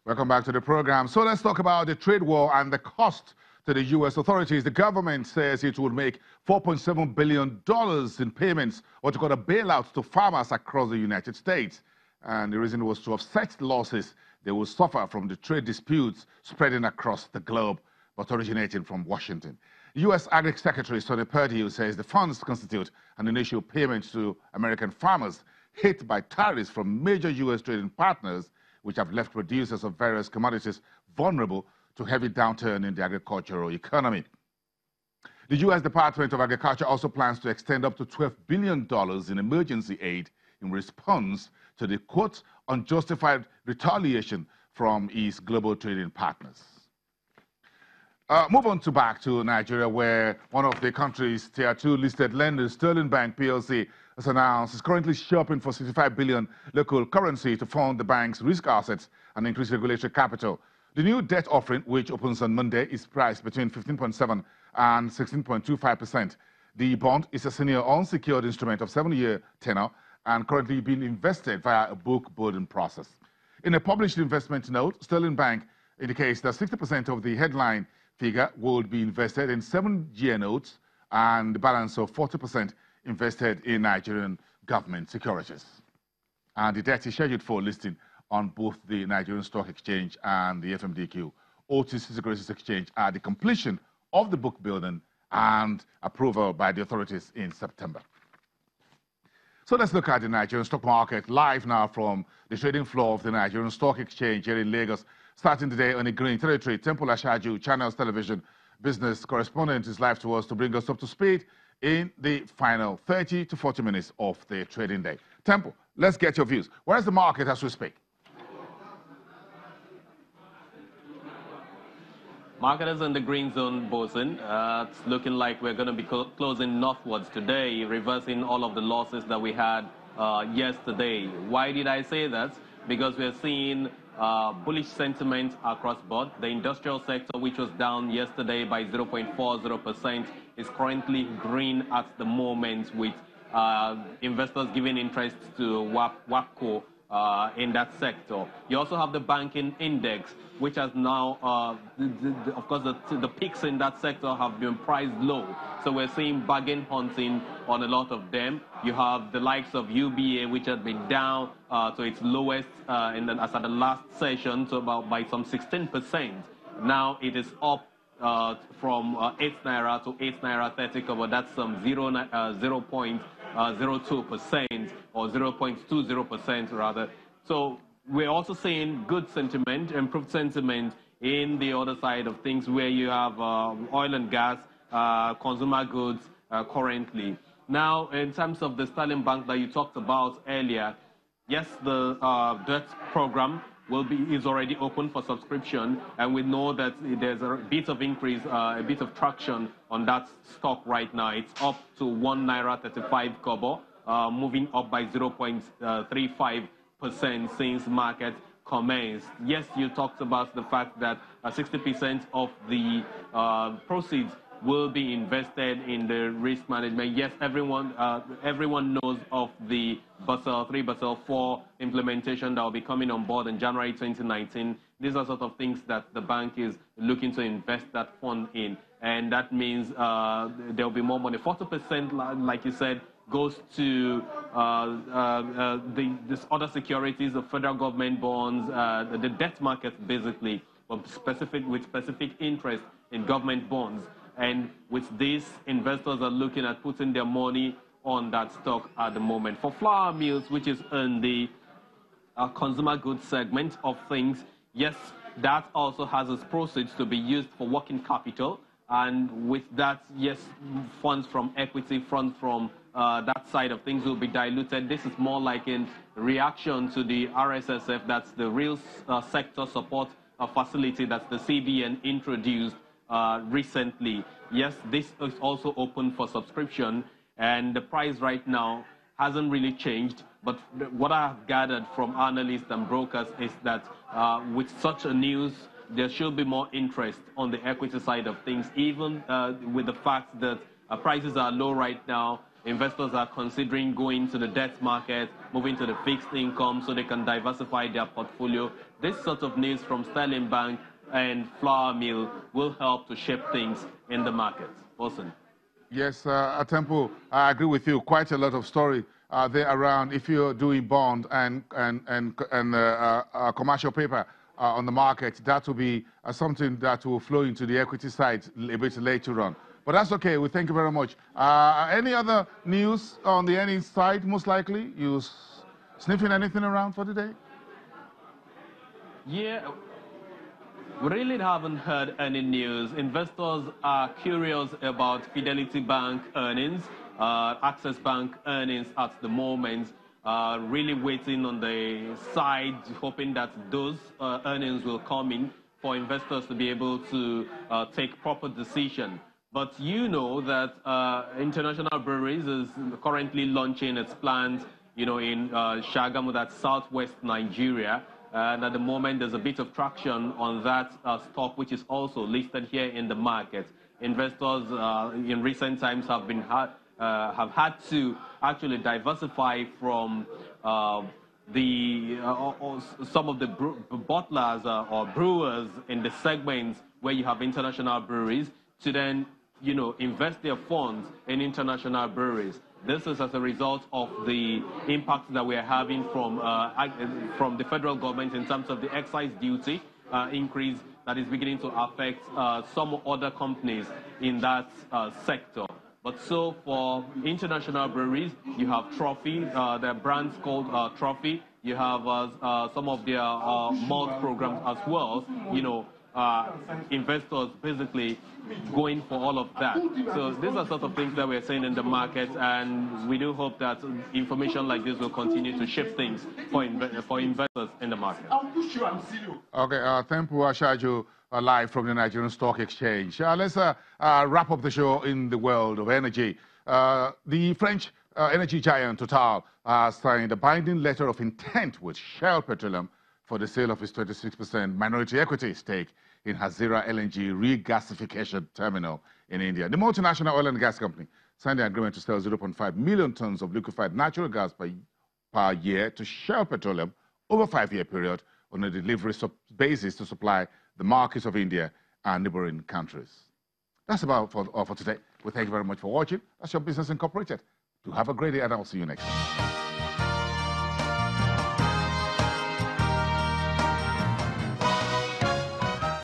Welcome back to the program. So let's talk about the trade war and the cost to the U.S. authorities. The government says it would make $4.7 billion in payments, what you call a bailout, to farmers across the United States. And the reason was to offset losses they will suffer from the trade disputes spreading across the globe, but originating from Washington. U.S. Agri Secretary Sonny Perdue says the funds constitute an initial payment to American farmers hit by tariffs from major U.S. trading partners, which have left producers of various commodities vulnerable to heavy downturn in the agricultural economy. The U.S. Department of Agriculture also plans to extend up to $12 billion in emergency aid in response to the, quote, unjustified retaliation from its global trading partners. Move on back to Nigeria, where one of the country's Tier 2 listed lenders, Sterling Bank PLC, has announced is currently shopping for 65 billion local currency to fund the bank's risk assets and increase regulatory capital. The new debt offering, which opens on Monday, is priced between 15.7 and 16.25%. The bond is a senior unsecured instrument of 7-year tenor and currently being invested via a book building process. In a published investment note, Sterling Bank indicates that 60% of the headline figure would be invested in 7-year notes and the balance of 40% invested in Nigerian government securities. And the debt is scheduled for listing on both the Nigerian Stock Exchange and the FMDQ OTC Securities Exchange at the completion of the book building and approval by the authorities in September. So let's look at the Nigerian stock market live now from the trading floor of the Nigerian Stock Exchange here in Lagos. Starting today on the green territory, Temple Ashaju, Channels Television business correspondent, is live to us to bring us up to speed in the final 30 to 40 minutes of the trading day. Temple, let's get your views. Where's the market as we speak? Market is in the green zone, Bosun. It's looking like we're going to be closing northwards today, reversing all of the losses that we had yesterday. Why did I say that? Because we're seeing bullish sentiment across board. The industrial sector, which was down yesterday by 0.40%, is currently green at the moment, with investors giving interest to WAPCO in that sector. You also have the banking index, which has now, of course, the peaks in that sector have been priced low. So we're seeing bargain hunting on a lot of them. You have the likes of UBA, which has been down to its lowest as at the last session, so by some 16%. Now it is up from 8 naira to 8 naira 30 kobo. That's some 0.02% or 0.20% rather. So we're also seeing good sentiment, improved sentiment in the other side of things, where you have oil and gas, consumer goods currently. Now, in terms of the Sterling Bank that you talked about earlier, yes, the debt program is already open for subscription, and we know that there's a bit of increase, a bit of traction on that stock right now. It's up to 1 naira 35 kobo, moving up by 0.35% since market commenced. Yes, you talked about the fact that 60% of the proceeds will be invested in the risk management. Yes, everyone knows of the Basel 3, Basel 4 implementation that will be coming on board in January 2019. These are sort of things that the bank is looking to invest that fund in. And that means there will be more money. 40%, like you said, goes to this other securities, the federal government bonds, the debt market basically, with specific interest in government bonds. And with this, investors are looking at putting their money on that stock at the moment. For flour mills, which is in the consumer goods segment of things, yes, that also has its proceeds to be used for working capital. And with that, yes, funds from equity, funds from that side of things will be diluted. This is more like in reaction to the RSSF, that's the real sector support facility that the CBN introduced recently. Yes, this is also open for subscription, and the price right now hasn't really changed. But what I have gathered from analysts and brokers is that with such a news, there should be more interest on the equity side of things, even with the fact that prices are low right now. investors are considering going to the debt market, moving to the fixed income so they can diversify their portfolio. This sort of news from Sterling Bank and Flour Mill will help to shape things in the market. Awesome. Yes, Temple, I agree with you. Quite a lot of story there around if you're doing bond and commercial paper on the market. That will be something that will flow into the equity side a bit later on. But that's okay. We thank you very much. Any other news on the earnings side, most likely? You sniffing anything around for today? Yeah. We really haven't heard any news. Investors are curious about Fidelity Bank earnings, Access Bank earnings at the moment, really waiting on the side, hoping that those earnings will come in for investors to be able to take proper decision. But you know that International Breweries is currently launching its plans, in Shagamu, that's southwest Nigeria. And at the moment, there's a bit of traction on that stock, which is also listed here in the market. Investors in recent times have had to actually diversify from some of the bottlers or brewers in the segments where you have international breweries to then, invest their funds in international breweries. This is as a result of the impact that we are having from the federal government in terms of the excise duty increase that is beginning to affect some other companies in that sector. But so for international breweries, you have Trophy, their brand's called Trophy. You have some of their malt programs as well, investors basically going for all of that. So these are sort of things that we're seeing in the market, and we do hope that information like this will continue to shape things for investors in the market. Okay, thank you, Ashaju, live from the Nigerian Stock Exchange. Let's wrap up the show in the world of energy. The French energy giant Total signed a binding letter of intent with Shell Petroleum for the sale of its 26% minority equity stake in Hazira LNG regasification terminal in India. The multinational oil and gas company signed an agreement to sell 0.5 million tons of liquefied natural gas per year to Shell Petroleum over a 5-year period on a delivery basis to supply the markets of India and neighboring countries. That's about all for today. We thank you very much for watching. That's your Business Incorporated. Do have a great day, and I'll see you next time.